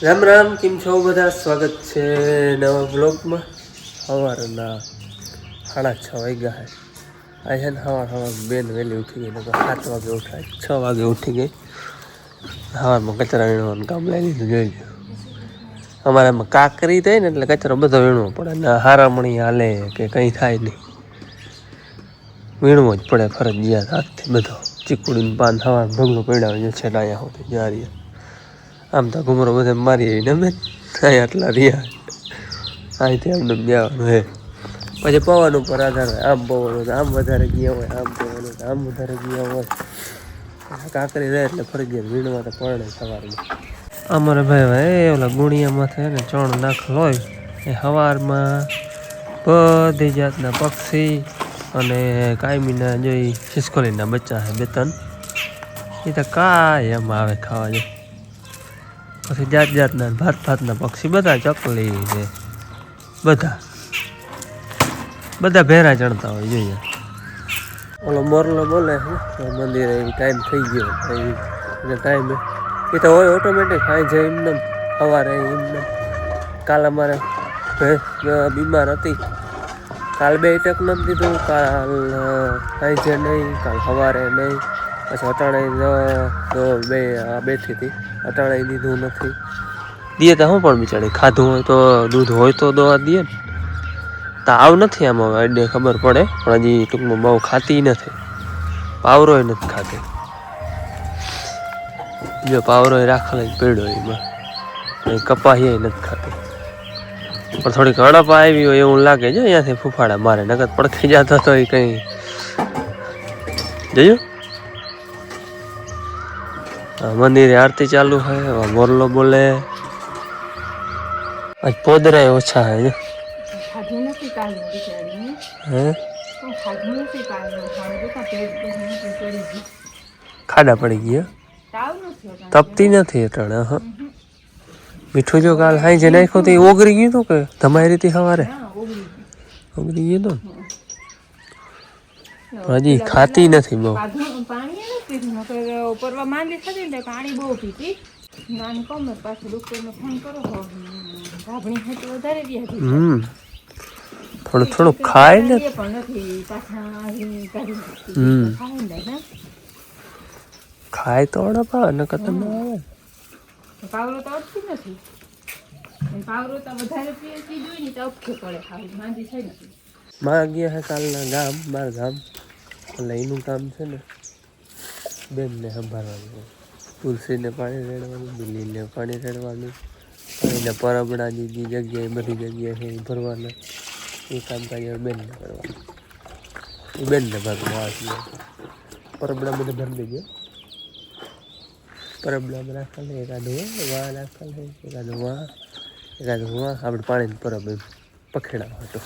રામ રામ, કેમ છો બધા? સ્વાગત છે નવા બ્લોગમાં. સવારના 6:30 વાગ્યા છે. આ છે ને સવાર બેન વહેલી ઉઠી ગઈ, 7 વાગે ઉઠાય, 6 વાગે ઉઠી ગઈ. સવારમાં કચરા વીણવાનું કામ લઈ લીધું. જોઈ અમારે એમાં કાકરી થાય ને એટલે કચરો બધો વીણવો પડે ને, હારામણી હાલે કે કંઈ થાય નહીં, વીણવો જ પડે ફરજિયાત. હાથથી બધો ચીકુડીનું પાન સવાર ઢગલો પડ્યા હોય છે અહીંયા સુધી જારી. આમ તો ઘુમરો બધે મારી ને મેં આટલા રહ્યા અહીંથી આમને જવાનું હે. પછી પવન ઉપર આધાર હોય, આમ પવન હોય આમ વધારે ગયા હોય, આમ પવન હોય આમ વધારે ગયા હોય. કાકરી રહે એટલે ફરજિયાત વીણવા તો પડે સવારમાં. અમારે ભાઈ ઓલા ગુણિયામાંથી ને ચણ નાખેલ હોય એ સવારમાં બધી જાતના પક્ષી અને કાયમીના જોઈ ખિસકોલીના બચ્ચા છે 2-3, એ તો કાંઈ એમ આવે ખાવા જાય. પછી જાત જાતના ભાતના પક્ષી બધા, ચકલી છે, બધા ભેરા ચણતા હોય. જોઈએ ઓલો મોરલો બોલે મંદિરે ટાઈમ થઈ ગયો એટલે ટાઈમે એ તો હોય ઓટોમેટિક. ખાઈ જાય એમને સવારે એમને. કાલ અમારે ભેંસ બીમાર હતી, કાલ 2 ટક નથી દીધું, કાલ ખાઈ છે નહીં, કાલ સવારે નહીં. પછી અટાણે તો બેઠી હતી, અટાણે દીધું નથી. દે તો હું પણ બિચારી ખાધું હોય તો દૂધ હોય તો દવા દે ને. તો આવ નથી આમાં આઈડિયા ખબર પડે, પણ હજી ટૂંકમાં બહુ ખાતી નથી. પાવરોય નથી ખાતી. જો પાવરોય રાખેલો જ પડ્યો એમાં, કપાહી નથી ખાતી. પણ થોડીક હડપ આવી હોય એવું લાગે છે. અહીંયાથી ફૂફાડા મારે, નકર પડખી જતો તો એ કંઈ જોયું. મંદિરે આરતી ચાલુ છે, મોરલો બોલે. આજ પોદરાય ઓછા હે. ખાડા પડી ગયા, તપતી નથી અટાણે. મીઠું જો કાલ હાઈ જે નાખ્યું તો એ ઓગળી ગયું હતું કે તમારી રીતે સવારે ઓગળી ગયું હતું. હજી ખાતી નથી બહુ. થોડું થોડું ખાય ને. ખાય તો અડપ આવે ને કતમ આવે. પાવરો તો અટકી નથી, પાવરો તો વધારે પીજો ને તો અપખે પડે. માંદી છે ને માં ગયા છે કાલના ગામ, બાર ગામ, એટલે એનું કામ છે ને બેનને સંભાળવાનું. તુલસીને પાણી રેડવાનું, બિલ્લીને પાણી રેડવાનું, પાણીના પરબડાની જે જગ્યાએ બધી જગ્યાએ છે એ ભરવાના. એ કામકાજ બેનને કરવાનું. એ બેનને ભાગમાં આવતી પરબડા બધે ભરી દેજો. પરબડામાં રાખેલ છે, એકાદું વાહ રાખેલ છે, એકાદું વાહ આપણે પાણીની પરબ એમ પખેડા હતો.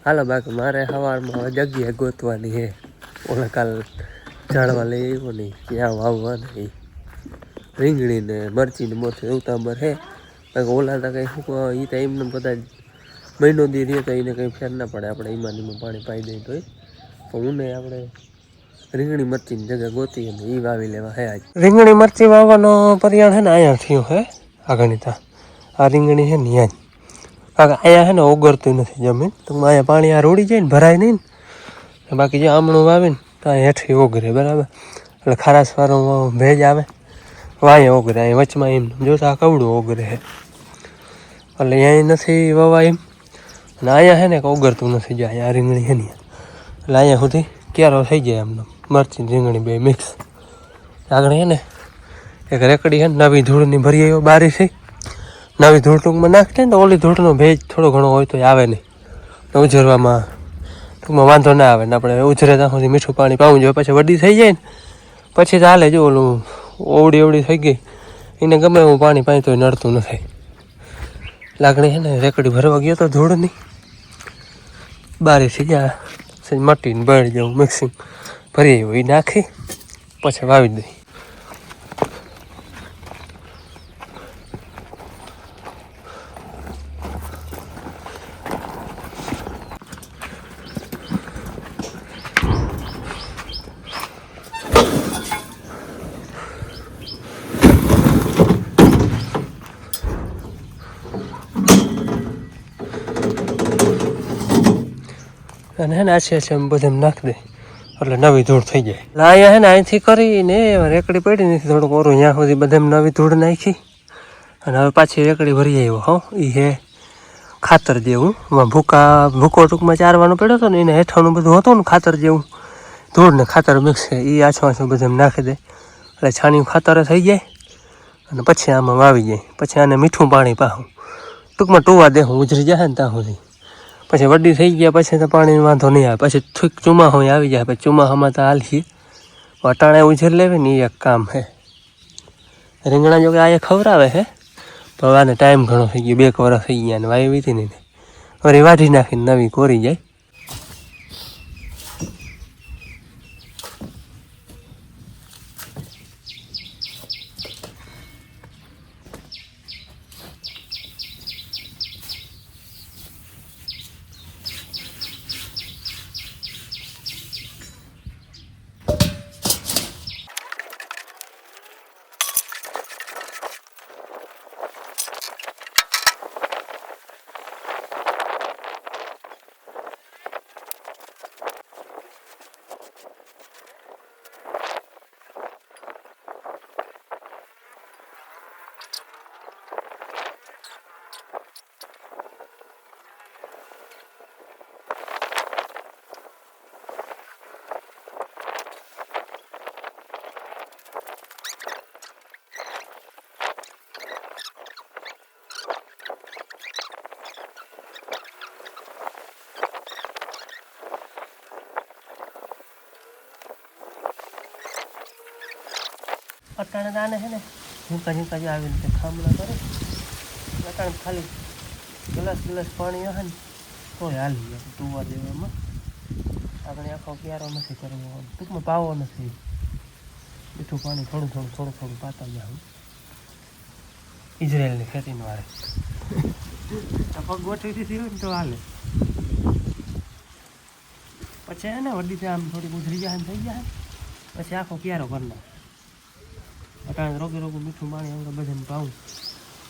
હાલો બાકી મારે સવારમાં જગ્યાએ ગોતવાની છે. ઓલા કાલ ઝાડવા લઈ આવ્યો નહીં, ક્યાં વાવવા નહીં. રીંગણીને મરચીને મોરથી ઉતાંબર છે. બાકી ઓલા તો કંઈ શું એ તો એમને બધા મહિનો દી રહે તો એને કંઈ ફેર ના પડે. આપણે એમાં પાણી પાઈ દઈએ તોય. પણ ઉને આપણે રીંગણી મરચીની જગ્યા ગોતી અને એ વાવી લેવા હે. આજ રીંગણી મરચી વાવવાનો પર્યાણ છે ને અહીંયા થયું હે. આ ગણિતા આ રીંગણી છે ને ત્યાં જ. કારણ કે અહીંયા છે ને ઓગળતું નથી જમીન, તો અહીંયા પાણી આ રોડી જાય ને ભરાય નહીં ને. બાકી જે આમણું વાવે ને તો અહીંયા હેઠી ઓગરે બરાબર. એટલે ખારાશવાળો ભેજ આવે અહીંયા ઓગરે. અહીં વચમાં એમ જોતા આ કવડું ઓગરે છે એટલે અહીંયા નથી વાવા એમ. અને અહીંયા છે ને કે ઓગરતું નથી. જો અહીંયા રીંગણી છે ને એટલે અહીંયા સુધી ક્યારો થઈ જાય એમને મરચી રીંગણી બે મિક્સ. આગળ છે ને એક રેકડી છે ને નવી ધૂળની ભરી આવ્યો બારી થઈ. નવી ધૂળ ટૂંકમાં નાખી ને તો ઓલી ધૂળનો ભેજ થોડો ઘણો હોય તો આવે નહીં, ઉજરવામાં ટૂંકમાં વાંધો ના આવે ને. આપણે ઉજરે ત્યાં સુધી મીઠું પાણી પાવું જોઈએ. પછી વડી થઈ જાય ને પછી તો હાલે. જો ઓલું ઓવડી થઈ ગઈ એને ગમે એવું પાણી પાઈ તો નડતું નથી. લાગણી છે ને રેકડી ભરવા ગયો તો ધૂળની બારી થઈ જાય મટીને બળ જેવું મિક્સિંગ ભરી આવ્યું. એ નાખી પછી વાવી દઈ. અને હે ને આછી બધે નાખી દે એટલે નવી ધૂળ થઈ જાય. એટલે અહીંયા હે ને અહીંથી કરીને રેકડી પડી નથી થોડુંક ઓરું ત્યાં સુધી બધે નવી ધૂળ નાખી અને હવે પાછી રેકડી ભરી આવ્યો હો. એ હે ખાતર જેવું ભૂકો ટૂંકમાં ચારવાનો પડ્યો હતો ને એને હેઠળનું બધું હતું ને ખાતર જેવું ધૂળ ને ખાતર મિક્સ છે એ આછું બધે નાખી દે એટલે છાણિયું ખાતર થઈ જાય અને પછી આમાં વાવી જાય. પછી આને મીઠું પાણી પાહું ટૂંકમાં ટોવા દેવું ઉજરી જાય ને ત્યાં સુધી. પછી વડી થઈ ગયા પછી તો પાણી વાંધો નહીં આવે. પછી થોડીક ચોમાસું આવી જાય પછી ચોમાસામાં તો હાલશી વટાણે ઉછેર લેવી ને એ એક કામ છે. રીંગણા જો કે આ ખવડાવે છે પણ આને ટાઈમ ઘણો થઈ ગયો 2 વર્ષ થઈ ગયા અને વાવી હતી ને વળી વાઢી નાખીને નવી કોરી જાય. અટાણે દાને છે ને ઝીંકા ઝીંકા આવી રીતે ખામલા કરે અટાણે ખાલી ગ્લાસ પાણી આવે ને તો હાલી જાય ટૂવા દેવામાં. આપણે આખો ક્યારો નથી કરવો ટૂંકમાં પાવો નથી મીઠું પાણી થોડું પાતા જાય. ઇઝરાયલની ખેતીમાં વાળે આ પગ ગોઠવી દીધી હોય ને તો હાલે. પછી હે ને વડી આમ થોડી ઉધરી જાય ને થઈ જાય પછી આખો ક્યારો કરના અટાણે રોગું મીઠું પાણી અંગે બધાને પાવું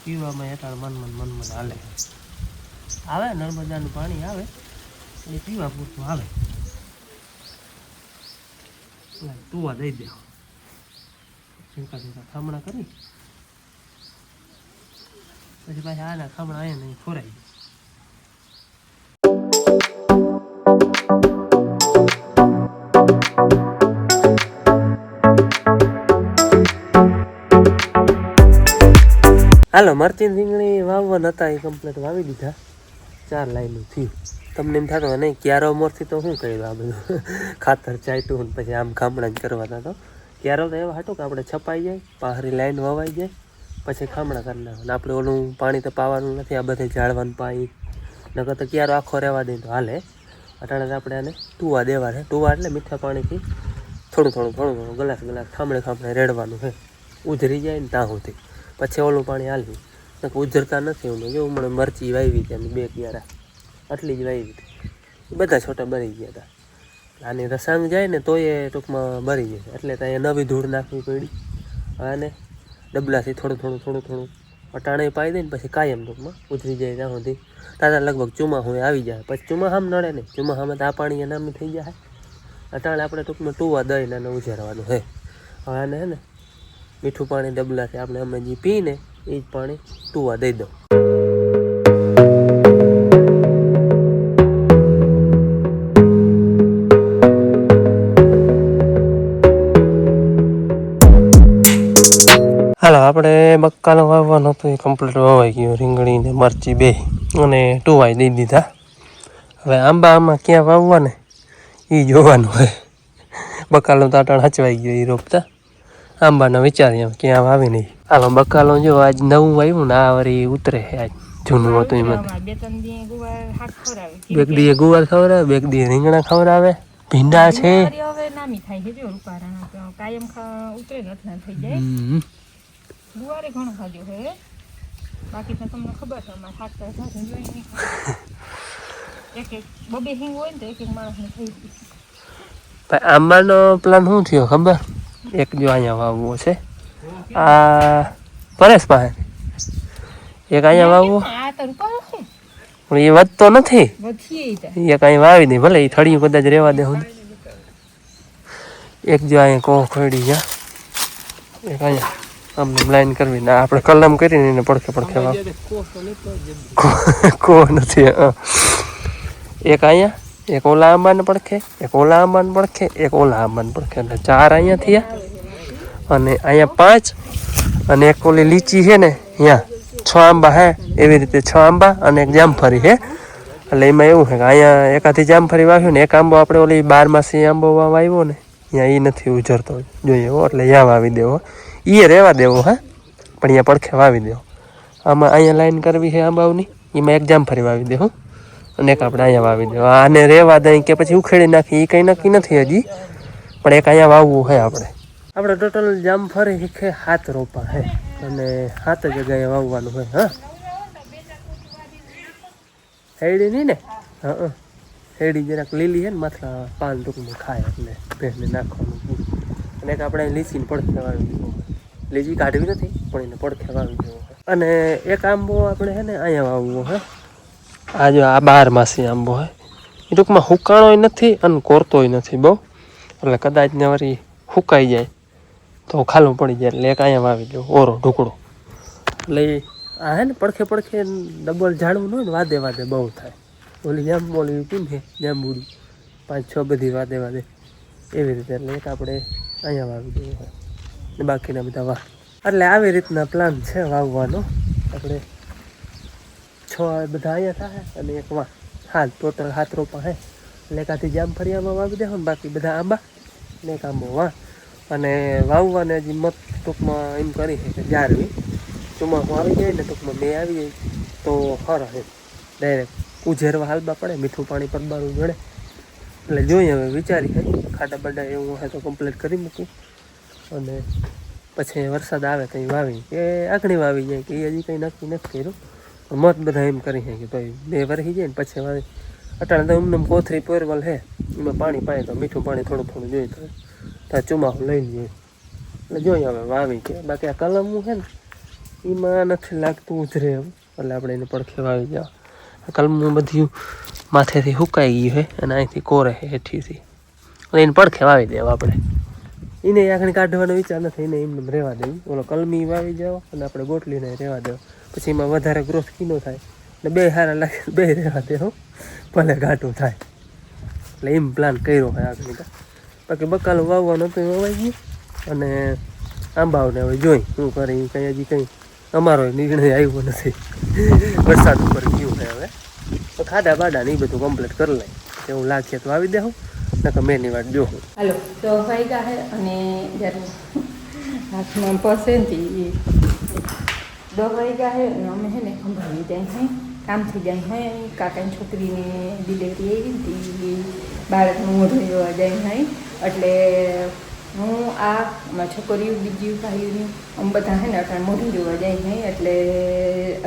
પીવામાં અટાણે મન હાલે આવે. નર્મદાનું પાણી આવે એ પીવા પૂરતું આવે. ટૂવા દઈ દે ઝીંકા ખામણા કરી પછી પાછા આના ખામણા અહીંયા નહીં ખોરાઈ જાય. હાલો મરચી રીંગણી વાવવાના હતા એ કમ્પ્લીટ વાવી દીધા 4 લાઈનું થયું. તમને એમ થતો નહીં ક્યારો મોરથી તો શું કર્યું આ બધું ખાતર ચાટ્યું ને પછી આમ ખામણા જ કરવાના. તો ક્યારો તો એવા હતું કે આપણે છપાઈ જાય પાહરી લાઈન વવાઈ જાય પછી ખામણા કરી નાખવાનું. આપણે ઓલું પાણી તો પાવાનું નથી આ બધે ઝાડવાનું પાણી નકર તો ક્યારો આખો રહેવા દઈએ તો હાલે. અટાણે આપણે આને ટૂવા દેવા છે. ટૂવા એટલે મીઠા પાણીથી થોડું ગ્લાસ ખામણે રેડવાનું છે ઉધરી જાય ને ત્યાં સુધી પછી ઓલું પાણી હાલવું. ઉજરતા નથી હું જો મને મરચી વાવી હતી અમે 2 ક્યારા આટલી જ વાવી હતી બધા છોટા બરી ગયા હતા. આની રસાંગ જાય ને તો એ ટૂંકમાં બરી જાય એટલે ત્યાં નવી ધૂળ નાખવી પડી. અને ડબલાથી થોડું અટાણે પાઈ દે ને પછી કાયમ ટૂંકમાં ઉતરી જાય ત્યાં સુધી તાતા લગભગ ચોમાસું આવી જાય. પછી ચોમાસામાં નડે નહીં ચોમાસામાં તો આ પાણી એનામી થઈ જાય. અટાણે આપણે ટૂંકમાં ટૂવા દઈને અને ઉજારવાનું છે. હવે આને હે ને મીઠું પાણી ડબલાથી આપણે અમે જે પીને એ જ પાણી ટૂવા દઈ દઉં. હાલો આપણે બક્કાનો વાવવાનો હતો એ કમ્પ્લીટ વાવાઈ ગયો. રીંગણી ને મરચી 2 અને ટૂવાઈ દઈ દીધા. હવે આંબા ક્યાં વાવવા ને એ જોવાનું હોય. બકાલો તો અટાણ હચવાઈ ગયો એ રોપતા આંબાનો વિચારીએ ક્યાં વાવી નહીં. હાલો બકાલો જો આજ નવું આવ્યું ને આ વળી ઉતરે આજ જૂનું હતું એમાં 2 દી ગુવાર ખવડાવે 2 દી રીંગણા ખવડાવે ભીંડા છે. ગુવારે ઘણું ખાધું છે બાકી તો તમને ખબર છે અમારે ખાતા સાથે જોઈ નહીં એક બબે હિંગ હોય ને તો એક માણસને થઈ ગયું. આંબાનો પ્લાન શું થયો ખબર? એક જો અહીંયા વાવવો છે આ પરેશ પાસે એક અહીંયા વાવવો પણ એ વધતો નથી વધીએ ઈ ત્યાં. એ કાંઈ વાવી નહીં ભલે એ થળિયું કદાચ રહેવા દે હું એક જો અહીંયા કોહ ખોડી ગયા એક અહીંયા આમને લાઈન કરવી ને આપણે કલમ કરીને એને પડખે પડખે વાવ કોહ નથી એક અહીંયા એક ઓલા આંબાને પડખે એક ઓલા આંબાને પડખે એક ઓલા આંબાને પડખે એટલે 4 અહીંયા થયા અને અહીંયા 5 અને એક ઓલી લીચી છે ને અહીંયા 6 આંબા હે એવી રીતે 6 આંબા અને એક જામફળી હે એટલે એમાં એવું છે કે અહીંયા એકાથી જામફળી વાવ્યું ને એક આંબો આપણે ઓલી 12 આંબો વાવ્યો ને અહીંયા એ નથી ઉજરતો જોઈએ એટલે અહીંયા વાવી દેવો એ રહેવા દેવો હા પણ અહીંયા પડખે વાવી દેવો આમાં અહીંયા લાઈન કરવી છે આંબાઓની એમાં એક જામફળી વાવી દેવું અને એક આપણે અહીંયા વાવી દેવું આને રહેવા દઈ કે પછી ઉખેડી નાખી એ કંઈ નક્કી નથી હજી પણ એક અહીંયા વાવવું છે આપણે ટોટલ જામફળી શીખે 7 રોપા હે અને 7 જગ્યાએ વાવવાનું હોય હા હેડી નહીં ને હા હેડી જરાક લીલી છે ને માથા પાન ટૂંકમાં ખાય એટલે ભેંસને નાખવાનું અને એક આપણે લીચીને પડખે વાવી દેવું લીચી કાઢવી નથી પણ એને પડખે વાવી દેવું અને એક આંબો આપણે છે ને અહીંયા વાવવો હે આ જો આ 12 આંબો હે એ ટૂંકમાં હુકાણોય નથી અને કોરતોય નથી બહુ એટલે કદાચ ને વળી હુકાઈ જાય તો ખાલું પડી જાય એટલે એક અહીંયા વાવી દેવું ઓરો ઢુકડો એટલે આ હે ને પડખે પડખે ડબલ ઝાડવું ન હોય ને વાદે વાદે બહુ થાય ઓલી ઓલી કેમ છે જાંબુડી 5-6 બધી વાદે વાદે એવી રીતે એટલે એક આપણે અહીંયા વાવી દેવું હોય ને બાકીના બધા વાહ એટલે આવી રીતના પ્લાન છે વાવવાનો આપણે 6 બધા અહીંયા થાય અને એક વાહ ટોટલ 7 રોપા હે એટલે એકાથી જામફળિયામાં વાવી દેવું ને બાકી બધા આંબા ને એક આંબો વાહ અને વાવવાને હજી મત ટૂંકમાં એમ કરી છે કે જારવી ચોમાસું આવી જાય ને ટૂંકમાં મેં આવી જાય તો ખરા છે ડાયરેક્ટ ઉઝેરવા હાલવા પડે મીઠું પાણી પરબારું જડે એટલે જોઈએ હવે વિચારી ખાડા બાડા એવું હોય તો કમ્પ્લીટ કરી મૂકું અને પછી વરસાદ આવે કંઈ વાવી કે આંકડી વાવી જાય કે એ હજી કંઈ નક્કી નથી કર્યું પણ મત બધા એમ કરી છે કે ભાઈ 2 વરસી જાય ને પછી વાવી અટાણે તો એમને કોથરી પોરવલ છે એમાં પાણી પાય તો મીઠું પાણી થોડું થોડું જોઈએ તો ચોમાસું લઈ લઈએ એટલે જોઈએ હવે વાવી કે બાકી આ કલમનું છે ને એમાં નથી લાગતું ઉધરે એવું એટલે આપણે એને પડખે વાવી જાવ કલમનું બધું માથેથી સુકાઈ ગયું છે અને અહીંથી કોરે છે હેઠીથી અને એને પડખે વાવી દેવા આપણે એને આખણી કાઢવાનો વિચાર નથી એને એમને રહેવા દેવું ઓલો કલમી વાવી જાઓ અને આપણે ગોટલીને રહેવા દેવો પછી એમાં વધારે ગ્રોથ કીનો થાય ને 2 સારા લાગે 2 રહેવા દેવો ભલે ઘાટું થાય એટલે એમ પ્લાન કર્યો હોય આગળ બાકી બકાલું વાવવાનું તો વાવાઈ ગયું અને આંબાઓને હવે જોઈ શું કરી કંઈ હજી કંઈ અમારો નિર્ણય આવ્યો નથી વરસાદ ઉપર ગયું છે હવે તો ખાડા બાડા ને એ બધું કમ્પ્લીટ કરી લઈ એવું લાગશે તો આવી દેવું નકર મેની વાત જોઉં હાલો તો વાગ્યા હે અને જ્યારે હાથમાં પસંદથી 10 વાગ્યા હે અને અમે છે ને સંભાળી જાય હે કામથી જાય હે કાકાની છોકરીને ડિલિવરી આવી હતી બાળકનું મોઢું જોવા જાય હે એટલે હું આ છોકરીઓ બીજી ભાઈઓની આમ બધા છે ને અટાણ મોઢું જોવા જાય હે એટલે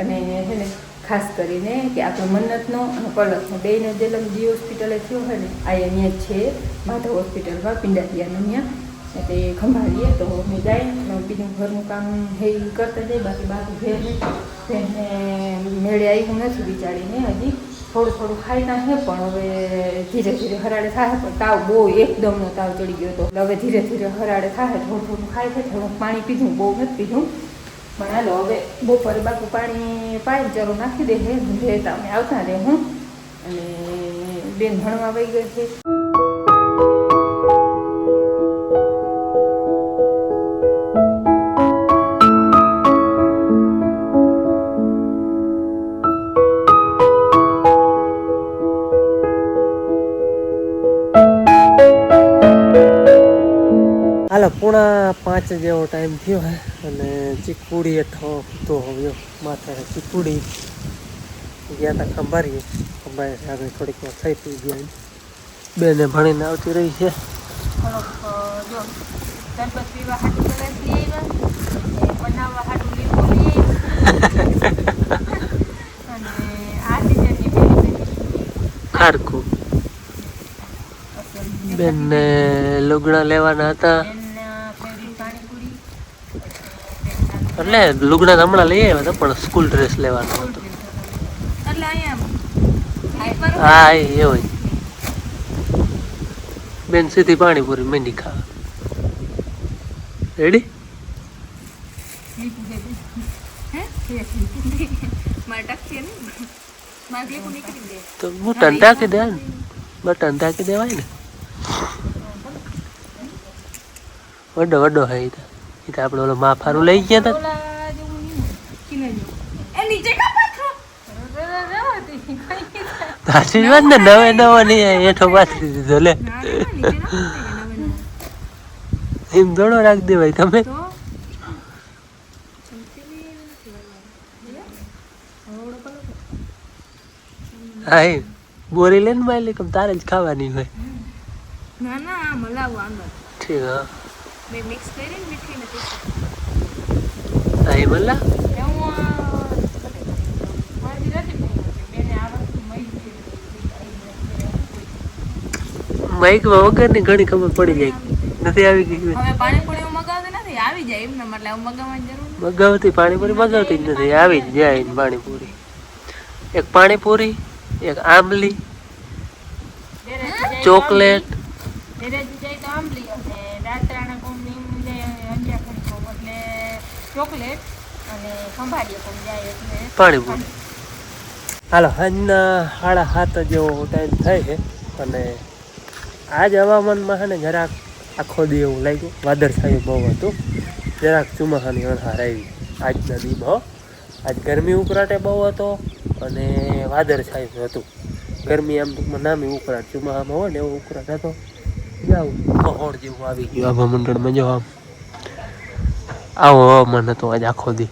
અને છે ને ખાસ કરીને કે આપણે મન્નતનો અને પલકનો બેયનો જન્મ જે હોસ્પિટલે થયો હોય ને આ અહીંયા જ છે માધવ હોસ્પિટલમાં પિંડારિયાનો અહીંયા એટલે ખંભાળીએ તો અમે જાય બીજું ઘરનું કામ હે કરતા જાય બાકી ભેને મેળે આવ્યું નથી બિચારીને હજી થોડું ખાઈ નાખે પણ હવે ધીરે ધીરે હરાડે થાય પણ તાવ બહુ એકદમનો તાવ ચડી ગયો હતો એટલે હવે ધીરે ધીરે હરાડે થાય થોડું ખાય છે થોડુંક પાણી પીધું બહુ નથી પીધું પણ હાલો હવે બપોરે બાપુ પાણી પાય ચરો નાખી દે હે રહેતા અમે આવતા રહે હું અને બેન ભણવા વહી ગઈ છે હાલો 4:30 જેવો ટાઈમ થયો હે અને ચીકુડી હેઠો તો હવે માથે ચીકુડી ગયા હતા ખંભારીએ આગળ થોડીક વાર થઈ પી ગયા બેને ભણીને આવતી રહી છે જો સરબત પીવા હાટું બનાવી બનાવવા હાટું લીંબુ લઈ અને આ ટીચરની હારકું બેનને લુગડા લેવાના હતા એટલે લુગડા હમણાં લઈ આવ્યા હતા પણ સ્કૂલ ડ્રેસ લેવાનો હતો એટલે અહીંયા હા એવું બેન સીધી પાણીપુરી મેંડી ખાવા રેડી તો બટન ટાંકી દે બટન ટાંકી દેવાય ને વડો વડો હે એ તો આપણે ઓલો માફારું લઈ ગયા હતા સાચી વાત ને નવે નવો નહીં હેઠો પાથરી દીધો લે એમ થોડો રાખ દે ભાઈ તમે હા એ બોરી લઈને મારી કમ તારે જ ખાવાની હોય ના ના મલાવું આમ ઠીક હા મેં મિક્સ કરીને મીઠી નથી હા એ મલ્લા માઇકમાં વગર ની ઘણી ખબર પડી જાય નથી આવી ગઈ હવે પાણીપુરી મગાવતી નથી આવી જાય એમને એટલે મગાવવાની જરૂર મગાવતી પાણીપુરી મગાવતી જ નથી આવી જ જાય પાણીપુરી એક પાણીપુરી એક આંબલી ચોકલેટ પાણીપુરી હાલો સાંજના 7:30 જેવો ટાઈમ થાય છે અને આજ હવામાનમાં છે ને જરાક આખો દી એવું લાગ્યું વાદળછાયું બહુ હતું જરાક ચોમાસાની અણહાર આવી આજના દીમાં આજ ગરમી ઉકળાટે બહુ હતો અને વાદળછાયું હતું ગરમી આમ ટૂંકમાં નામી ઉકળાટ ચોમાસામાં હોય ને એવો ઉકળાટ હતો જાવ કહોડ જેવું આવી ગયું આભા મંડળમાં જો આમ આવો હવામાન હતો આજ આખો દી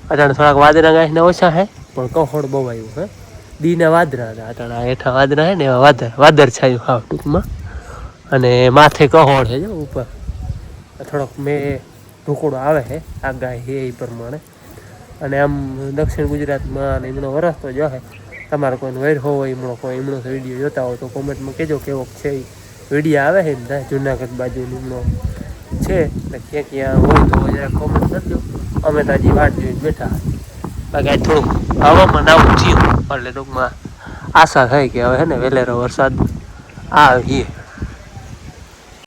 અટાણે થોડાક વાદળા ગાંઠને ઓછા હે પણ કહોડ બહુ આવ્યું હે દીના વાદળા હતા અટાણા હેઠા વાદળા હે ને એવા વાદળ છાયું હાવ ટૂંકમાં અને માથે કહોડ છે જો ઉપર થોડોક મેં ઢોકળો આવે છે આગાહી છે એ પ્રમાણે અને આમ દક્ષિણ ગુજરાતમાં એમનો વરસતો જો હે તમારે કોઈને વેર હોય એમનો કોઈ એમનો વિડીયો જોતા હોય તો કોમેન્ટમાં કહેજો કેવો છે એ વિડીયો આવે છે ને જુનાગઢ બાજુ એમનો છે એટલે ક્યાં ક્યાં હોય તો જરા કોમેન્ટ કરજો અમે તો હજી વાટ જોઈને બેઠા બાકી આજ થોડુંક હવામાન આવું થયું એટલે ટૂંકમાં આશા થાય કે હવે હે ને વહેલેરો વરસાદ આવીએ